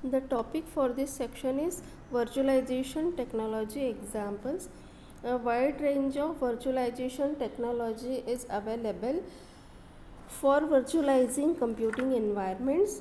The topic for this section is virtualization technology examples. A wide range of virtualization technology is available for virtualizing computing environments,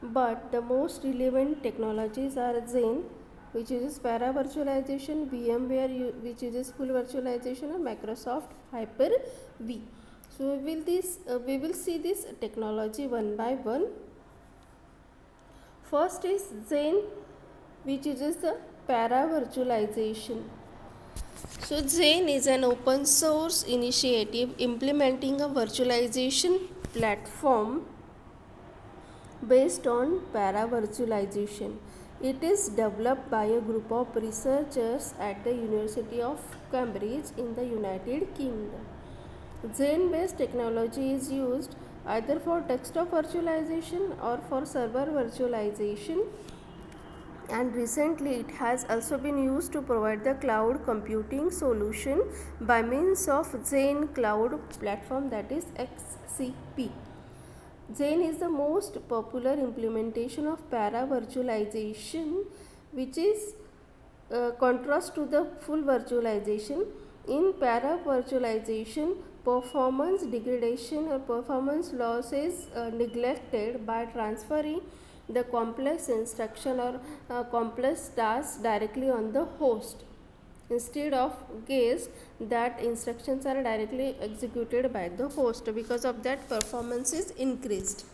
but the most relevant technologies are Xen, which uses para virtualization, VMware, which uses full virtualization, and Microsoft Hyper-V. So we will see this technology one by one. First is Xen, which uses the para virtualization. So Xen is an open source initiative implementing a virtualization platform based on para virtualization. It is developed by a group of researchers at the University of Cambridge in the United Kingdom. Xen based technology is used either for desktop virtualization or for server virtualization, and recently it has also been used to provide the cloud computing solution by means of Xen Cloud Platform, that is XCP. Xen is the most popular implementation of para virtualization, which is contrast to the full virtualization. In para virtualization, performance degradation or performance loss is neglected by transferring the complex instruction or complex task directly on the host, instead of case that instructions are directly executed by the host. Because of that, performance is increased.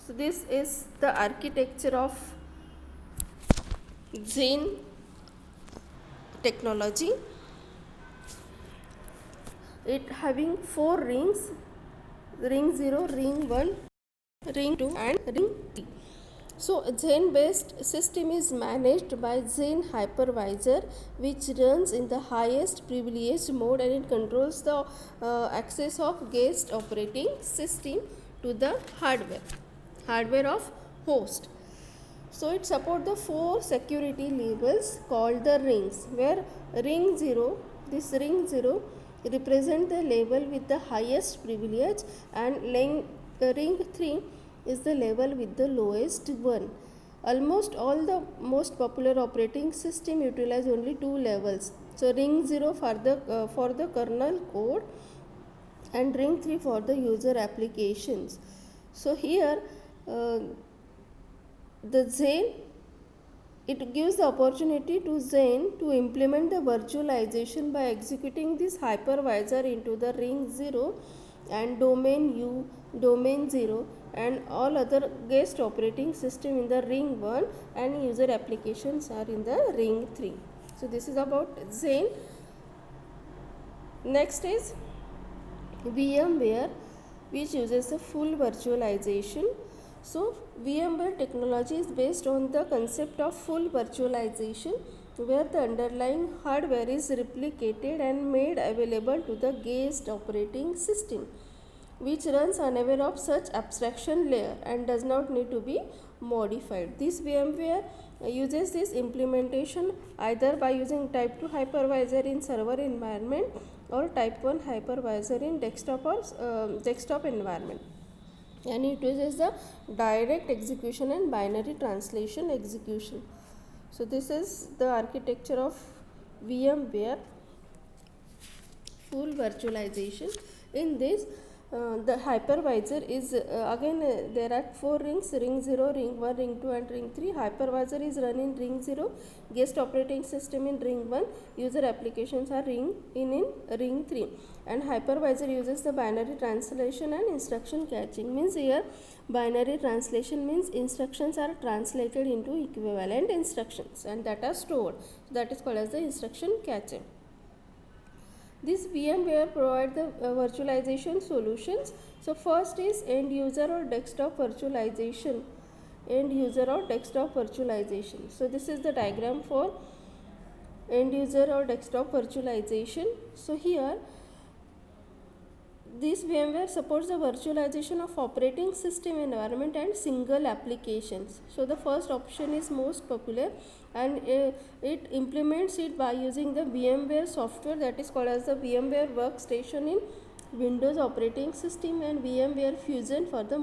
So this is the architecture of Xen technology. It having 4 rings: ring 0, ring 1, ring 2 and ring 3. So Xen based system is managed by Xen hypervisor, which runs in the highest privilege mode, and it controls the access of guest operating system to the hardware of host. So it supports the 4 security levels called the rings, where ring 0, this ring 0 represent the level with the highest privilege, and ring 3 is the level with the lowest one. Almost all the most popular operating system utilize only 2 levels. So ring 0 for the kernel code, and ring 3 for the user applications. So here the Xen, it gives the opportunity to Xen to implement the virtualization by executing this hypervisor into the ring 0 and domain U, domain 0, and all other guest operating system in the ring 1, and user applications are in the ring 3. So this is about Xen. Next is VMware, which uses a full virtualization. So VMware technology is based on the concept of full virtualization, where the underlying hardware is replicated and made available to the guest operating system, which runs unaware of such abstraction layer and does not need to be modified. This VMware uses this implementation either by using type 2 hypervisor in server environment or type 1 hypervisor in desktop environment, and it uses the direct execution and binary translation execution. So this is the architecture of VMware full virtualization. In this, the hypervisor is there are 4 rings: ring 0, ring 1, ring 2 and ring 3. Hypervisor is run in ring 0, guest operating system in ring 1, user applications are in ring 3, and hypervisor uses the binary translation and instruction catching. Means here binary translation means instructions are translated into equivalent instructions and that are stored. So that is called as the instruction catching. This VMware provide the virtualization solutions. So first is end user or desktop virtualization. End user or desktop virtualization. So this is the diagram for end user or desktop virtualization. So here this VMware supports the virtualization of operating system environment and single applications. So the first option is most popular, and it implements it by using the VMware software, that is called as the VMware Workstation in Windows operating system and VMware Fusion for the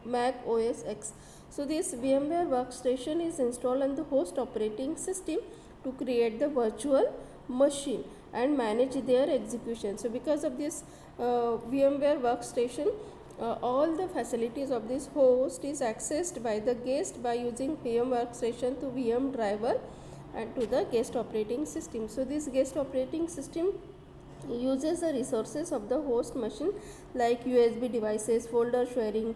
Mac OS X. So this VMware workstation is installed on the host operating system to create the virtual machine and manage their execution. So because of this VMware workstation, all the facilities of this host is accessed by the guest by using VM workstation to VM driver and to the guest operating system. So this guest operating system uses the resources of the host machine like USB devices, folder sharing,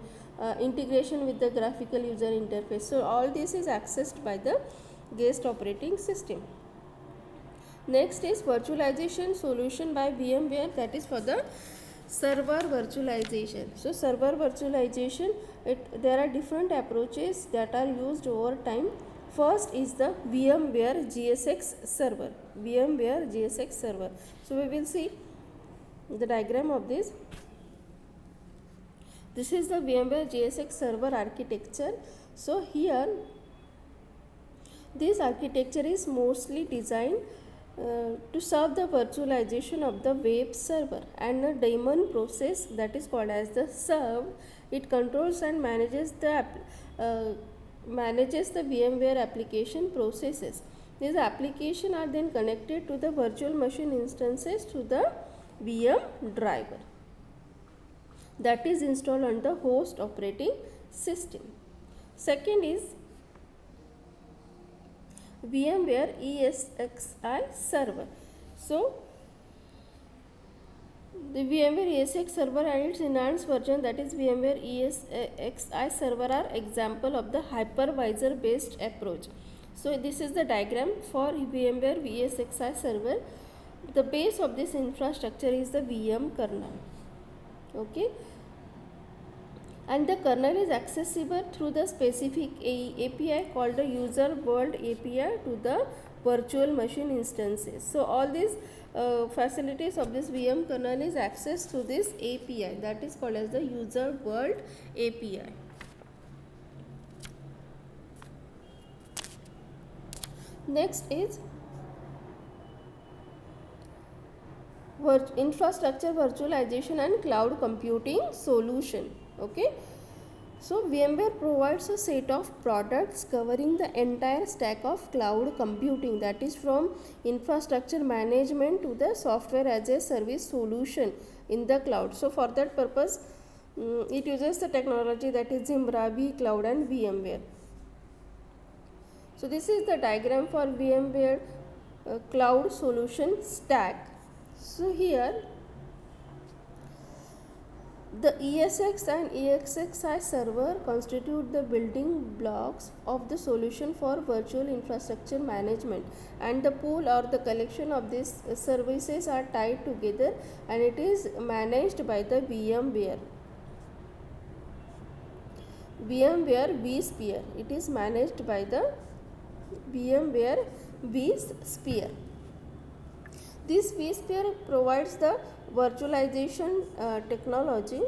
integration with the graphical user interface. So all this is accessed by the guest operating system. Next is virtualization solution by VMware, that is for the server virtualization. So server virtualization, there are different approaches that are used over time. First is the VMware GSX server. VMware GSX server. So we will see the diagram of this. This is the VMware GSX server architecture. So here this architecture is mostly designed to serve the virtualization of the web server, and a daemon process that is called as the serve, it controls and manages the VMware application processes. These applications are then connected to the virtual machine instances to the VM driver that is installed on the host operating system. Second is VMware ESXi server. So the VMware ESX server and its enhanced version, that is VMware ESXi server, are example of the hypervisor based approach. So this is the diagram for VMware ESXi server. The base of this infrastructure is the VM kernel. Okay. And the kernel is accessible through the specific API called the user world API to the virtual machine instances. So all these facilities of this VM kernel is accessed through this API, that is called as the user world API. Next is infrastructure virtualization and cloud computing solution. Okay, so VMware provides a set of products covering the entire stack of cloud computing, that is from infrastructure management to the software as a service solution in the cloud. So for that purpose, it uses the technology that is Zimbra, vCloud and VMware. So this is the diagram for VMware cloud solution stack. So here the ESX and EXXi server constitute the building blocks of the solution for virtual infrastructure management, and the pool or the collection of these services are tied together and it is managed by the VMware vSphere. It is managed by the VMware vSphere. This vSphere provides the virtualization technology.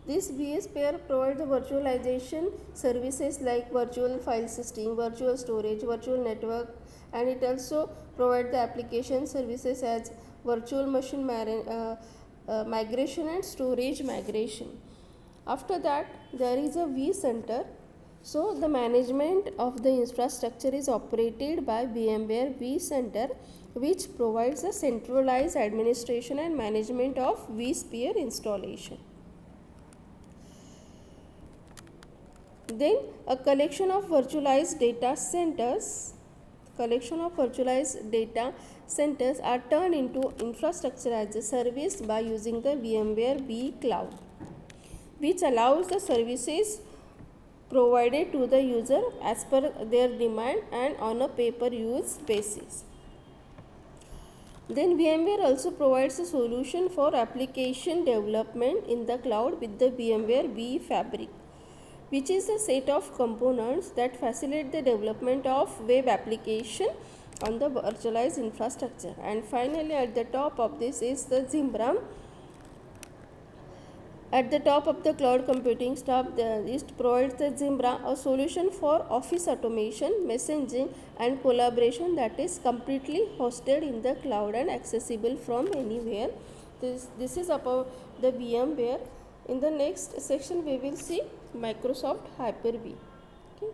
This vSphere provides the virtualization services like virtual file system, virtual storage, virtual network, and it also provides the application services as virtual machine migration and storage migration. After that, there is a vCenter. So the management of the infrastructure is operated by VMware vCenter, which provides a centralized administration and management of vSphere installation. Then a collection of virtualized data centers are turned into infrastructure as a service by using the VMware vCloud, which allows the services provided to the user as per their demand and on a pay-per-use basis. Then VMware also provides a solution for application development in the cloud with the VMware vFabric, which is a set of components that facilitate the development of web application on the virtualized infrastructure. And finally, at the top of this is the Zimbra. At the top of the cloud computing stack, it provides the Zimbra, a solution for office automation, messaging, and collaboration that is completely hosted in the cloud and accessible from anywhere. This is about the VMware. In the next section, we will see Microsoft Hyper-V. Okay.